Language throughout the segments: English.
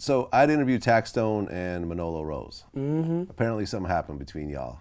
So I'd interviewed Taxstone and Manolo Rose. Apparently something happened between y'all.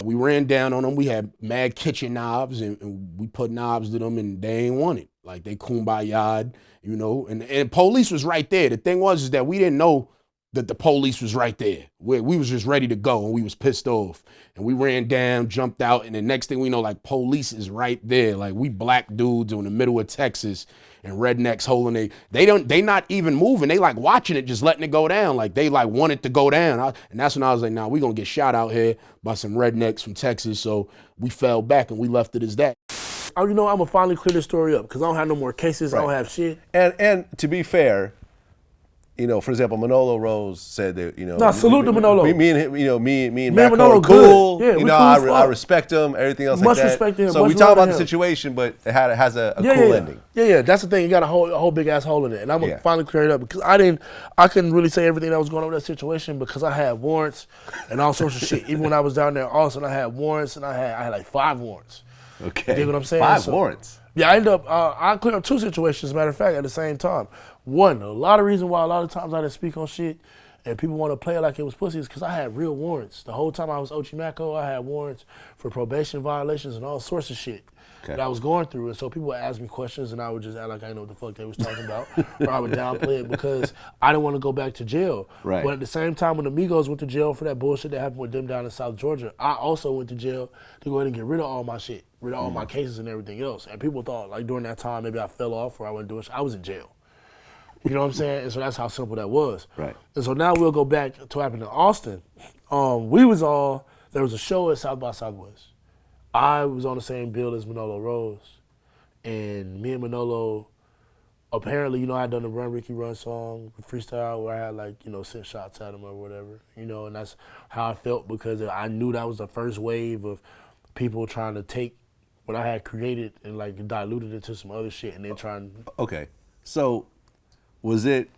We ran down on them. We had mad kitchen knobs, and we put knobs to them, and they ain't want it. Like, they kumbaya'd, you know, and police was right there. The thing was is that we didn't know that the police was right there. We was just ready to go, and we was pissed off. And we ran down, jumped out, and the next thing we know, like, police is right there. Like, we black dudes in the middle of Texas, and rednecks holding they not even moving. They like watching it, just letting it go down. Like, they like want it to go down. And that's when I was like, nah, we gonna get shot out here by some rednecks from Texas. So we fell back and we left it as that. Oh, you know, I'm gonna finally clear this story up because I don't have no more cases. Right. I don't have shit. And to be fair, you know, for example, Manolo Rose said that, you know, No, salute to Manolo. Me and him, you know, me and Maco Manolo are cool. good. Yeah, you we know, cool as fuck. I respect him. Everything else Much like that. respect to him, So much we talk love to about the him. situation, but it has a cool ending. Yeah. That's the thing. You got a whole big ass hole in it, and I'm gonna finally clear it up because I couldn't really say everything that was going on with that situation because I had warrants and all sorts of shit. Even when I was down there, also I had warrants, and I had like 5 warrants. Okay. You dig what I'm saying? 5 warrants. Yeah, I ended up, I cleared up 2 situations, as a matter of fact, at the same time. One, a lot of reason why a lot of times I didn't speak on shit and people want to play it like it was pussy is because I had real warrants. The whole time I was Maco, I had warrants for probation violations and all sorts of shit that I was going through. And so people would ask me questions and I would just act like I didn't know what the fuck they was talking about. Or I would downplay it because I didn't want to go back to jail. Right. But at the same time, when the Migos went to jail for that bullshit that happened with them down in South Georgia, I also went to jail to go ahead and get rid of all my shit, rid of all my cases and everything else. And people thought, like, during that time, maybe I fell off or I wasn't doing shit. I was in jail. You know what I'm saying? And so that's how simple that was. Right. And so now we'll go back to what happened in Austin. There was a show at South by Southwest. I was on the same bill as Manolo Rose. And me and Manolo, apparently, you know, I had done the Run Ricky Run song, freestyle, where I had, like, you know, sent shots at him or whatever. You know, and that's how I felt because I knew that was the first wave of people trying to take what I had created and, like, dilute it into some other shit and then trying. Okay. So was it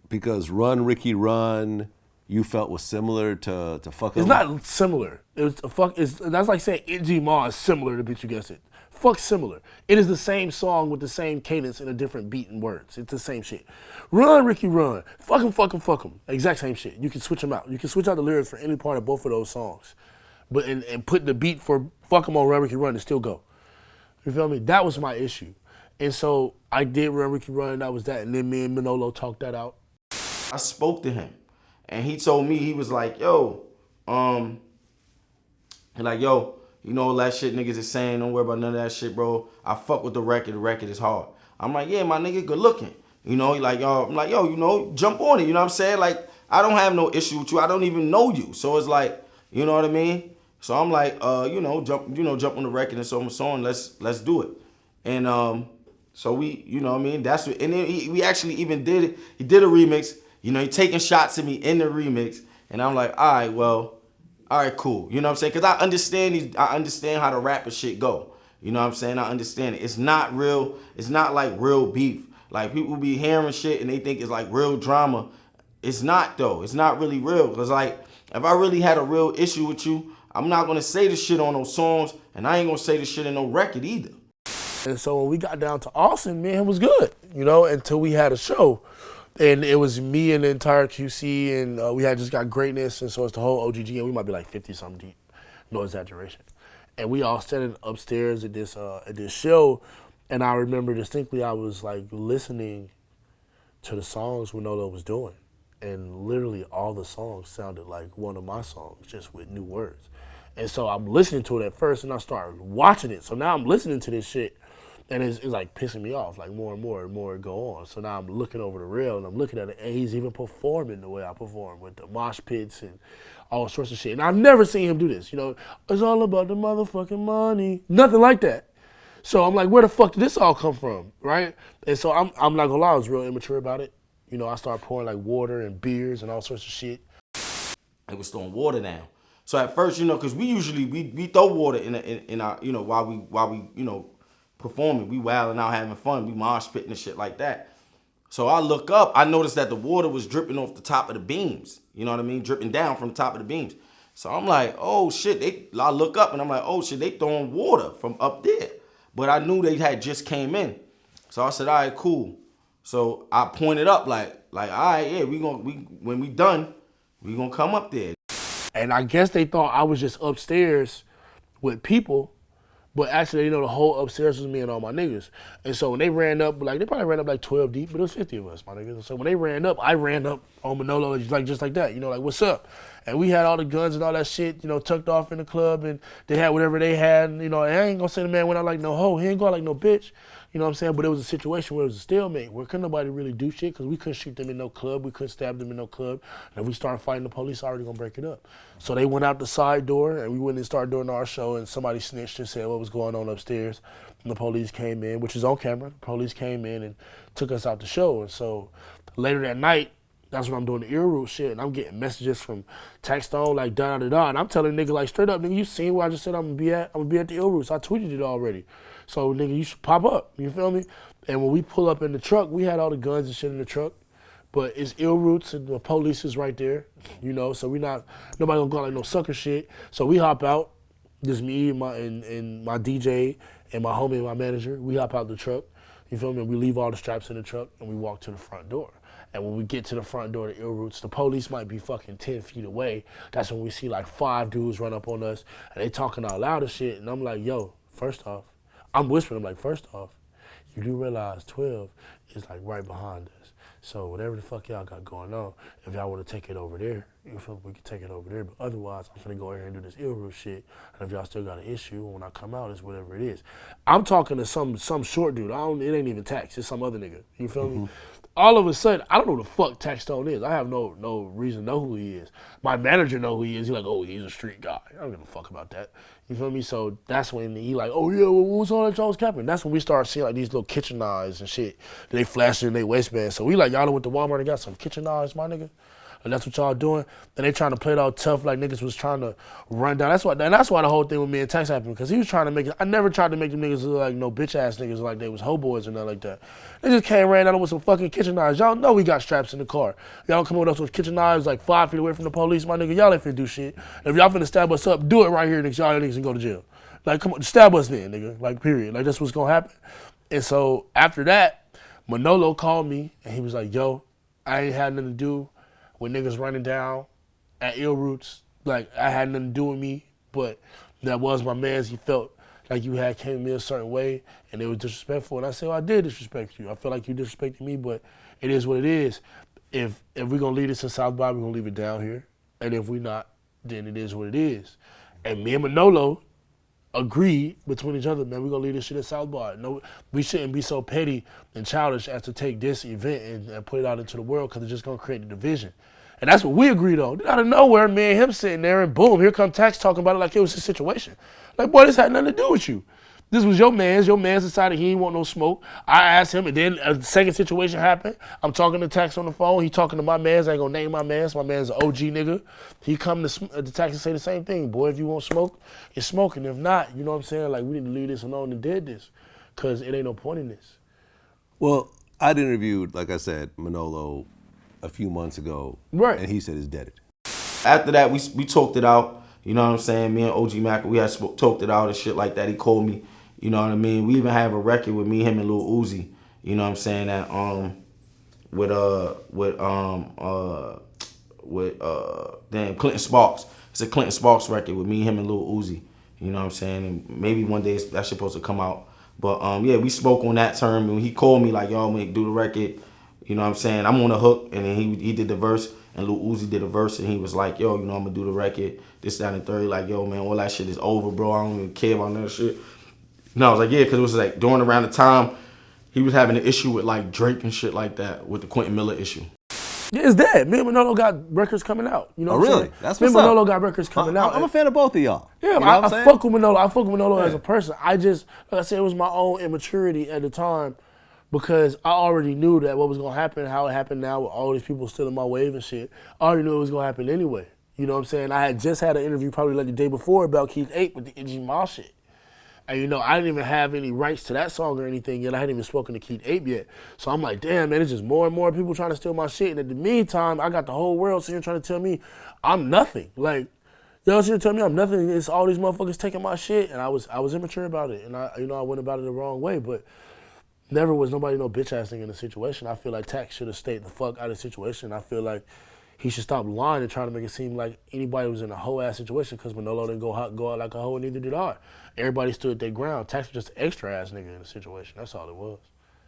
because Run Ricky Run you felt was similar to Fuck 'Em? It's not similar. That's like saying NG Ma is similar to Bitch You Guessed It. Fuck similar. It is the same song with the same cadence and a different beat and words. It's the same shit. Run Ricky Run. Fuck 'em, fuck 'em, fuck 'em. Exact same shit. You can switch them out. You can switch out the lyrics for any part of both of those songs. But and put the beat for Fuck 'em on Run Ricky Run and still go. You feel me? That was my issue. And so I did Run Ricky Run, and that was that. And then me and Manolo talked that out. I spoke to him, and he told me, he was like, yo, you know all that shit niggas is saying, don't worry about none of that shit, bro. I fuck with the record is hard. I'm like, yeah, my nigga, good looking. You know, he like, yo, I'm like, yo, you know, jump on it, you know what I'm saying? Like, I don't have no issue with you, I don't even know you. So it's like, you know what I mean? So I'm like, jump on the record and so on, let's do it. And so we, you know what I mean, that's what, and then we actually even did it, he did a remix, you know, he taking shots at me in the remix, and I'm like, all right, cool. You know what I'm saying? Because I understand how the rap and shit go. You know what I'm saying? I understand it. It's not like real beef. Like, people be hearing shit and they think it's like real drama. It's not, though. It's not really real. Because, like, if I really had a real issue with you, I'm not going to say the shit on those songs, and I ain't going to say the shit in no record either. And so when we got down to Austin, man, it was good, you know, until we had a show. And it was me and the entire QC, and we had just got greatness, and so it's the whole OGG, and we might be like 50-something deep, no exaggeration. And we all standing upstairs at this show, and I remember distinctly I was like listening to the songs Manolo was doing, and literally all the songs sounded like one of my songs, just with new words. And so I'm listening to it at first, and I started watching it. So now I'm listening to this shit, and it's like pissing me off, like more and more it go on. So now I'm looking over the rail and I'm looking at it, and he's even performing the way I perform with the mosh pits and all sorts of shit. And I've never seen him do this, you know. It's all about the motherfucking money. Nothing like that. So I'm like, where the fuck did this all come from, right? And so I'm not gonna lie, I was real immature about it. You know, I started pouring like water and beers and all sorts of shit. It was throwing water down. So at first, you know, because we usually we throw water in our, you know, while we you know, performing, we wilding out, having fun, we mosh pitting and shit like that. So I look up, I noticed that the water was dripping off the top of the beams. You know what I mean? Dripping down from the top of the beams. So I'm like, oh shit, I look up and I'm like, oh shit, they throwing water from up there. But I knew they had just came in. So I said, all right, cool. So I pointed up like, all right, yeah, when we done, we gonna come up there. And I guess they thought I was just upstairs with people, but actually, you know, the whole upstairs was me and all my niggas. And so when they ran up, like they probably ran up like 12 deep, but it was 50 of us, my niggas. So when they ran up, I ran up on Manolo just like that, you know, like what's up? And we had all the guns and all that shit, you know, tucked off in the club, and they had whatever they had. And, you know, and I ain't gonna say the man went out like no hoe, he ain't go out like no bitch. You know what I'm saying? But it was a situation where it was a stalemate, where couldn't nobody really do shit because we couldn't shoot them in no club, we couldn't stab them in no club. And if we started fighting the police, already gonna break it up. So they went out the side door and we went and started doing our show, and somebody snitched and said what was going on upstairs. And the police came in, which is on camera. The police came in and took us out the show. And so later that night, that's when I'm doing the ear root shit, and I'm getting messages from Taxstone like da-da-da-da, and I'm telling nigga like straight up, nigga, you seen where I just said I'm gonna be at? I'm gonna be at the ear roots. I tweeted it already. So nigga, you should pop up, you feel me? And when we pull up in the truck, we had all the guns and shit in the truck, but it's ill roots and the police is right there, you know, so nobody gonna go like no sucker shit. So we hop out, just me and my DJ and my homie and my manager, we hop out the truck, you feel me? And we leave all the straps in the truck and we walk to the front door. And when we get to the front door of the ill roots, the police might be fucking 10 feet away. That's when we see like 5 dudes run up on us and they talking out loud and shit. And I'm like, yo, first off, I'm whispering, I'm like, first off, you do realize 12 is like right behind us. So whatever the fuck y'all got going on, if y'all want to take it over there, you feel me, we can take it over there. But otherwise, I'm finna go in here and do this ill root shit. And if y'all still got an issue, when I come out, it's whatever it is. I'm talking to some short dude. It ain't even Tax. It's some other nigga. You feel me? All of a sudden, I don't know who the fuck Taxstone is. I have no reason to know who he is. My manager know who he is. He's like, oh, he's a street guy. I don't give a fuck about that. You feel me? So that's when he like, oh yeah, well, what's all that y'all was capping? That's when we start seeing like these little kitchen knives and shit that they flash in their waistband. So we like, y'all done went to Walmart and got some kitchen knives, my nigga? And that's what y'all doing. And they trying to play it all tough like niggas was trying to run down. That's why the whole thing with me and Tex happened, because he was trying to make it. I never tried to make them niggas look like no bitch ass niggas like they was hoe boys or nothing like that. They just came ran down with some fucking kitchen knives. Y'all know we got straps in the car. Y'all come with us with kitchen knives like 5 feet away from the police, my nigga. Y'all ain't finna do shit. If y'all finna stab us up, do it right here, niggas. Y'all niggas can go to jail. Like, come on, stab us then, nigga. Like, period. Like, that's what's gonna happen. And so after that, Manolo called me and he was like, yo, I ain't had nothing to do with niggas running down at Ill Roots. Like, I had nothing to do with me, but that was my man's. He felt like you had came to me a certain way and it was disrespectful. And I said, well, I did disrespect you. I feel like you disrespected me, but it is what it is. If we're gonna leave this in South by, we're gonna leave it down here. And if we not, then it is what it is. And me and Manolo agreed between each other, man, we're gonna leave this shit at South by. No, we shouldn't be so petty and childish as to take this event and put it out into the world, because it's just gonna create a division. And that's what we agreed on. Out of nowhere, me and him sitting there, and boom, here come Tax talking about it like it was his situation. Like, boy, this had nothing to do with you. This was your man's. Your man's decided he didn't want no smoke. I asked him, and then a second situation happened. I'm talking to Tax on the phone. He talking to my man's. I ain't gonna name my man's. My man's an OG nigga. He come to Tax and say the same thing. Boy, if you want smoke, it's smoking. If not, you know what I'm saying? Like, we need to leave this alone and did this, because it ain't no point in this. Well, I'd interviewed, like I said, Manolo a few months ago, Right. and he said it's dead. After that, we talked it out. You know what I'm saying? Me and OG Maco, we had talked it out and shit like that. He called me. You know what I mean? We even have a record with me, him, and Lil Uzi. You know what I'm saying? That with Clinton Sparks. It's a Clinton Sparks record with me, him, and Lil Uzi. You know what I'm saying? And maybe one day that shit supposed to come out. But yeah, we spoke on that term, and he called me like, yo, I'm gonna do the record. You know what I'm saying? I'm on the hook, and then he did the verse, and Lil Uzi did a verse, and he was like, yo, you know, I'm gonna do the record, this, that, and third. Like, yo, man, all that shit is over, bro. I don't even care about that shit. And I was like, yeah, because it was like during around the time he was having an issue with like Drake and shit like that, with the Quentin Miller issue. Yeah, it's dead. Me and Manolo got records coming out. You know what I'm really? saying? That's Me and what's up. Manolo got records coming out. I'm a fan of both of y'all. Yeah, You know what I'm I saying? fuck with Manolo. I fuck with Manolo Yeah. as a person. I just, like I said, it was my own immaturity at the time, because I already knew that what was gonna happen, how it happened now with all these people still in my wave and shit. I already knew it was gonna happen anyway. You know what I'm saying? I had just had an interview probably like the day before about Keith 8 with the Iggy Ma shit. And you know, I didn't even have any rights to that song or anything yet. I hadn't even spoken to Keith Ape yet. So I'm like, damn, man, it's just more and more people trying to steal my shit. And in the meantime, I got the whole world sitting here trying to tell me I'm nothing. Like, y'all sitting here telling me I'm nothing. It's all these motherfuckers taking my shit. And I was immature about it. And I went about it the wrong way. But Never was nobody no bitch ass nigga in the situation. I feel like Tax should have stayed the fuck out of the situation. I feel like he should stop lying and trying to make it seem like anybody was in a hoe ass situation because Manolo didn't go out like a hoe and neither did I. Everybody stood their ground. Tax was just an extra ass nigga in the situation. That's all it was.